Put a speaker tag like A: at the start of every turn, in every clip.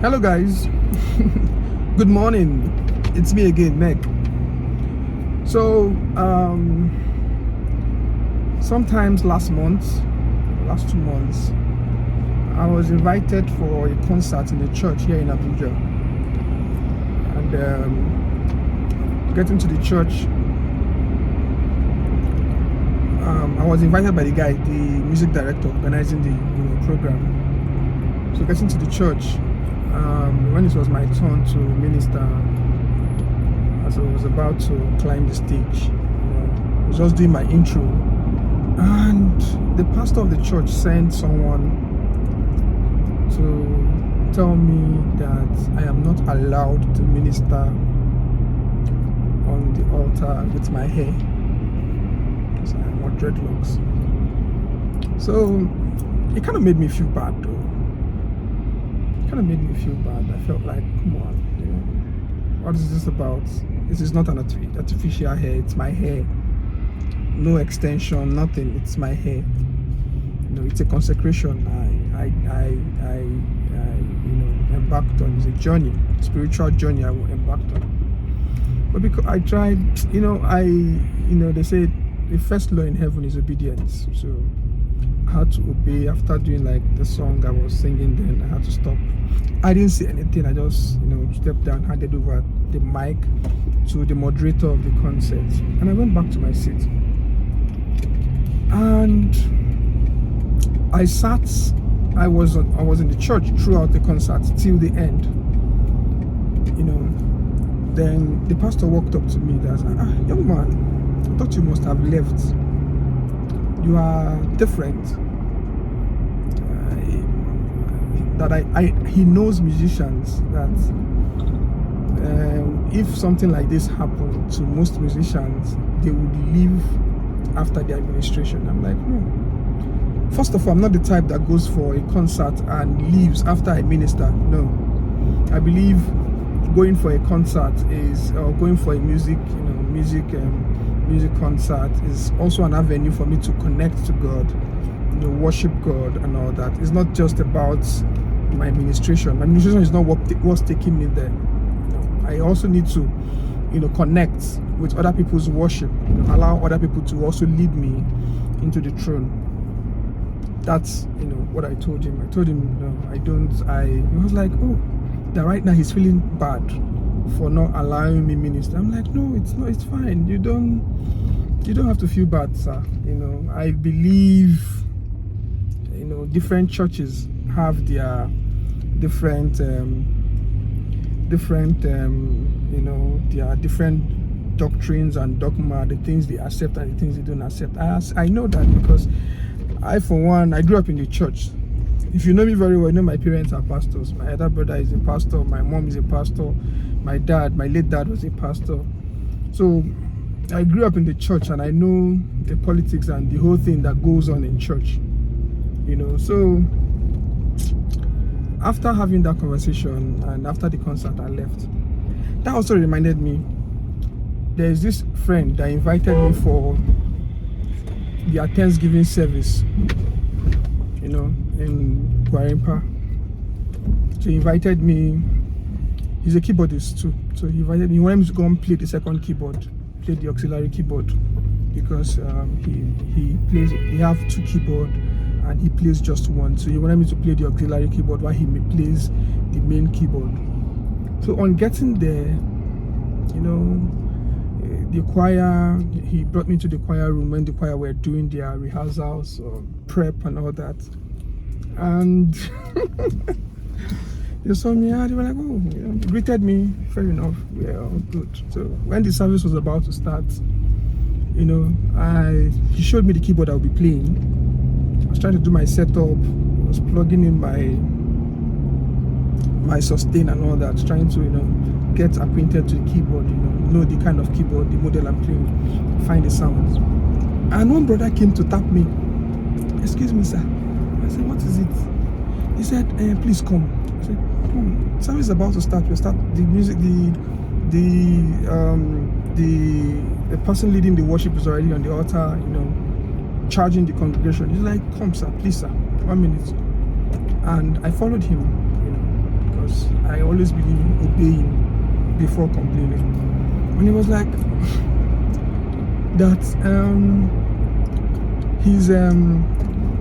A: Hello guys, good morning. It's me again, Meg. So sometimes last 2 months, I was invited for a concert in a church here in Abuja. And getting to the church, I was invited by the guy, the music director organizing the program. So getting to the church, when it was my turn to minister, as I was about to climb the stage, I was just doing my intro, and the pastor of the church sent someone to tell me that I am not allowed to minister on the altar with my hair because I am on dreadlocks. So it kind of made me feel bad, though. I felt like, come on, what is this about? This is not an artificial hair. It's my hair. No extension, nothing. It's my hair. It's a consecration. I embarked on. It's a journey, spiritual journey I embarked on. But because I tried, they say the first law in heaven is obedience. So I had to obey. After doing like the song I was singing, then I had to stop. I didn't say anything. I just, stepped down, handed over the mic to the moderator of the concert, and I went back to my seat. And I sat. I was in the church throughout the concert till the end. Then the pastor walked up to me. That's young man, I thought you must have left. You are different. He knows musicians that if something like this happened to most musicians, they would leave after the administration. I'm like, no. First of all, I'm not the type that goes for a concert and leaves after I minister. No. I believe going for a concert or going for a music concert is also an avenue for me to connect to God, worship God and all that. It's not just about my ministration. My ministration is not what's taking me there. I also need to, connect with other people's worship, allow other people to also lead me into the throne. That's, what I told him. I told him, he was like, oh, that right now he's feeling bad for not allowing me minister. I'm like, no, it's fine. You don't have to feel bad, sir. I believe, different churches have their different their different doctrines and dogma, the things they accept and the things they don't accept. I know that because I, for one, I grew up in the church. If you know me very well, you know my parents are pastors. My elder brother is a pastor. My mom is a pastor. My late dad was a pastor. So I grew up in the church, and I know the politics and the whole thing that goes on in church. So after having that conversation and after the concert, I left. That also reminded me, there's this friend that invited me for their Thanksgiving service, in Guarimpa. So he invited me. He's a keyboardist too. So he invited me. He wanted me to go and play the second keyboard, play the auxiliary keyboard, because he have two keyboards and he plays just one. So he wanted me to play the auxiliary keyboard while he plays the main keyboard. So on getting there, the choir, he brought me to the choir room when the choir were doing their rehearsals or prep and all that. And they saw me and they were like, oh, greeted me. Fair enough, we're all good. So when the service was about to start, he showed me the keyboard I would be playing. I was trying to do my setup. I was plugging in my sustain and all that, trying to get acquainted to the keyboard, know the kind of keyboard, the model I'm playing, find the sounds. And one brother came to tap me. Excuse me, sir. I said, what is it? He said, please come. I said, oh, service is about to start. We'll start the music. The person leading the worship is already on the altar, charging the congregation. He's like, come, sir, please, sir, 1 minute. And I followed him, because I always believe in obeying before complaining. And he was like that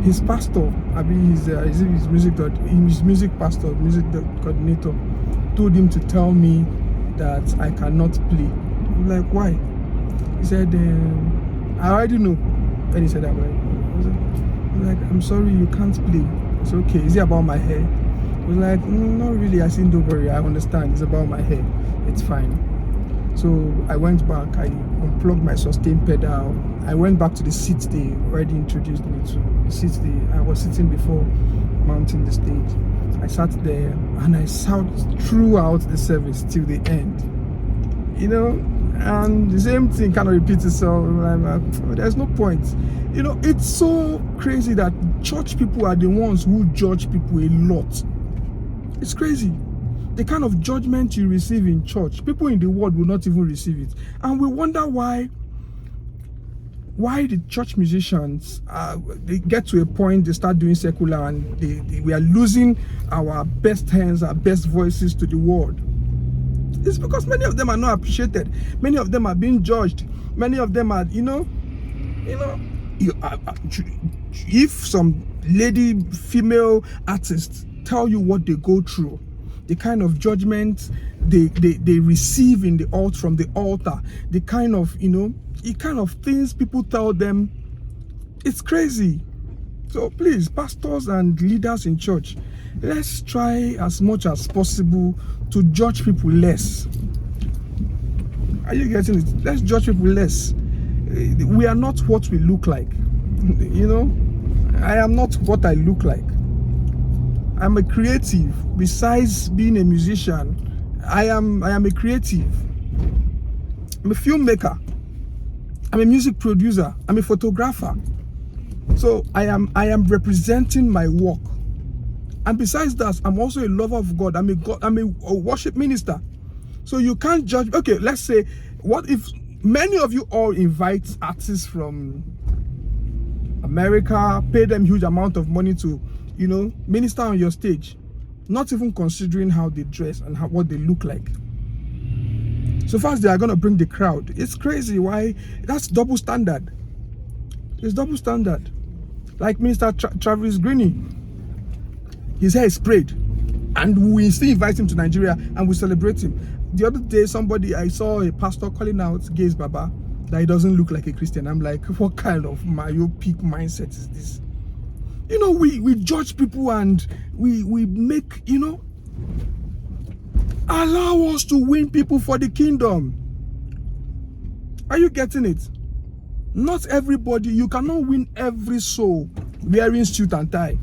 A: his pastor, I mean his music pastor, music coordinator, told him to tell me that I cannot play. I'm like, why? He said, I already know. And he said that, I'm like, I'm sorry, you can't play. It's okay. Is it about my hair? I was like, not really. I said, don't worry, I understand. It's about my hair. It's fine. So I went back. I unplugged my sustain pedal. I went back to the seat they already introduced me to. The seat I was sitting before mounting the stage. I sat there and I sat throughout the service till the end. You know, and the same thing kind of repeats itself. There's no point. You know, it's so crazy that church people are the ones who judge people a lot. It's crazy. The kind of judgment you receive in church, people in the world will not even receive it. And we wonder why the church musicians, they get to a point, they start doing secular, and we are losing our best hands, our best voices to the world. It's because many of them are not appreciated. Many of them are being judged. Many of them are, if some lady, female artists tell you what they go through, the kind of judgment they receive in the altar, from the altar, the kind of, the kind of things people tell them, it's crazy. So please, pastors and leaders in church, let's try as much as possible to judge people less. Are you getting it? Let's judge people less. We are not what we look like. I am not what I look like. I'm a creative. Besides being a musician, I am a creative. I'm a filmmaker. I'm a music producer. I'm a photographer. So I am representing my work. And besides that, I'm also a lover of God. I'm a worship minister. So you can't judge. Okay, let's say, what if many of you all invite artists from America, pay them huge amount of money to, minister on your stage, not even considering how they dress and what they look like. So far as they are going to bring the crowd, it's crazy. Why? That's double standard. It's double standard. Like Minister Travis Greene, his hair is sprayed, and we still invite him to Nigeria and we celebrate him. The other day, I saw a pastor calling out Gaze Baba that he doesn't look like a Christian. I'm like, what kind of myopic mindset is this? We judge people and we make, allow us to win people for the kingdom. Are you getting it? Not everybody, you cannot win every soul wearing suit and tie.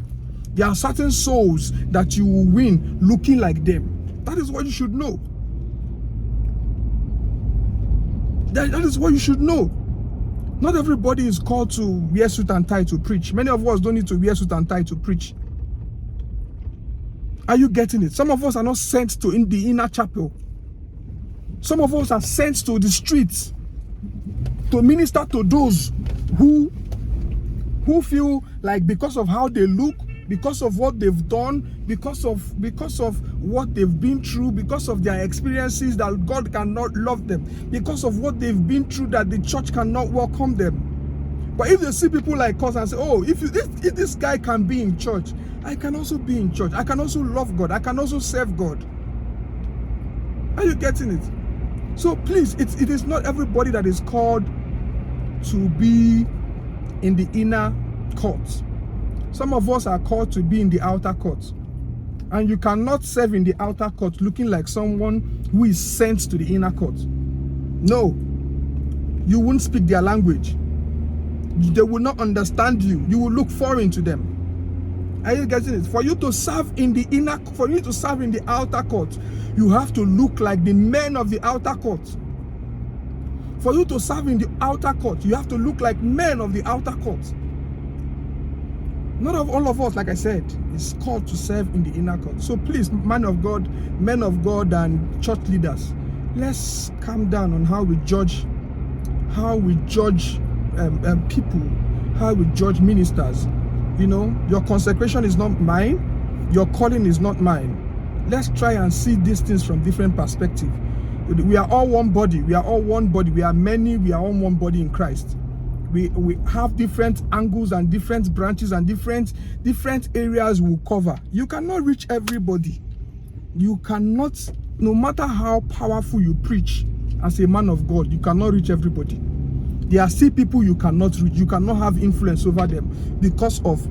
A: There are certain souls that you will win looking like them. That is what you should know. That is what you should know. Not everybody is called to wear suit and tie to preach. Many of us don't need to wear suit and tie to preach. Are you getting it? Some of us are not sent to in the inner chapel. Some of us are sent to the streets to minister to those who feel like, because of how they look, because of what they've done, because of what they've been through, because of their experiences, that God cannot love them, because of what they've been through, that the church cannot welcome them. But if they see people like us and say, oh, if this guy can be in church, I can also be in church. I can also love God. I can also serve God. Are you getting it? So please, it is not everybody that is called to be in the inner court. Some of us are called to be in the outer court. And you cannot serve in the outer court looking like someone who is sent to the inner court. No. You won't speak their language. They will not understand you. You will look foreign to them. Are you getting it? For you to serve in the outer court, you have to look like the men of the outer court. For you to serve in the outer court, you have to look like men of the outer court. Not all of us, like I said, is called to serve in the inner court. So please, men of God, and church leaders, let's calm down on how we judge people, how we judge ministers. Your consecration is not mine. Your calling is not mine. Let's try and see these things from different perspectives. We are all one body. We are all one body. We are many. We are all one body in Christ. We have different angles and different branches and different areas we'll cover. You cannot reach everybody. You cannot, no matter how powerful you preach as a man of God, you cannot reach everybody. There are still people you cannot reach. You cannot have influence over them because of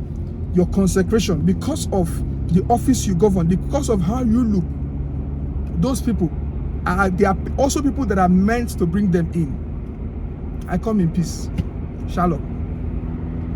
A: your consecration, because of the office you govern, because of how you look. Those people there are also people that are meant to bring them in. I come in peace. Shalom.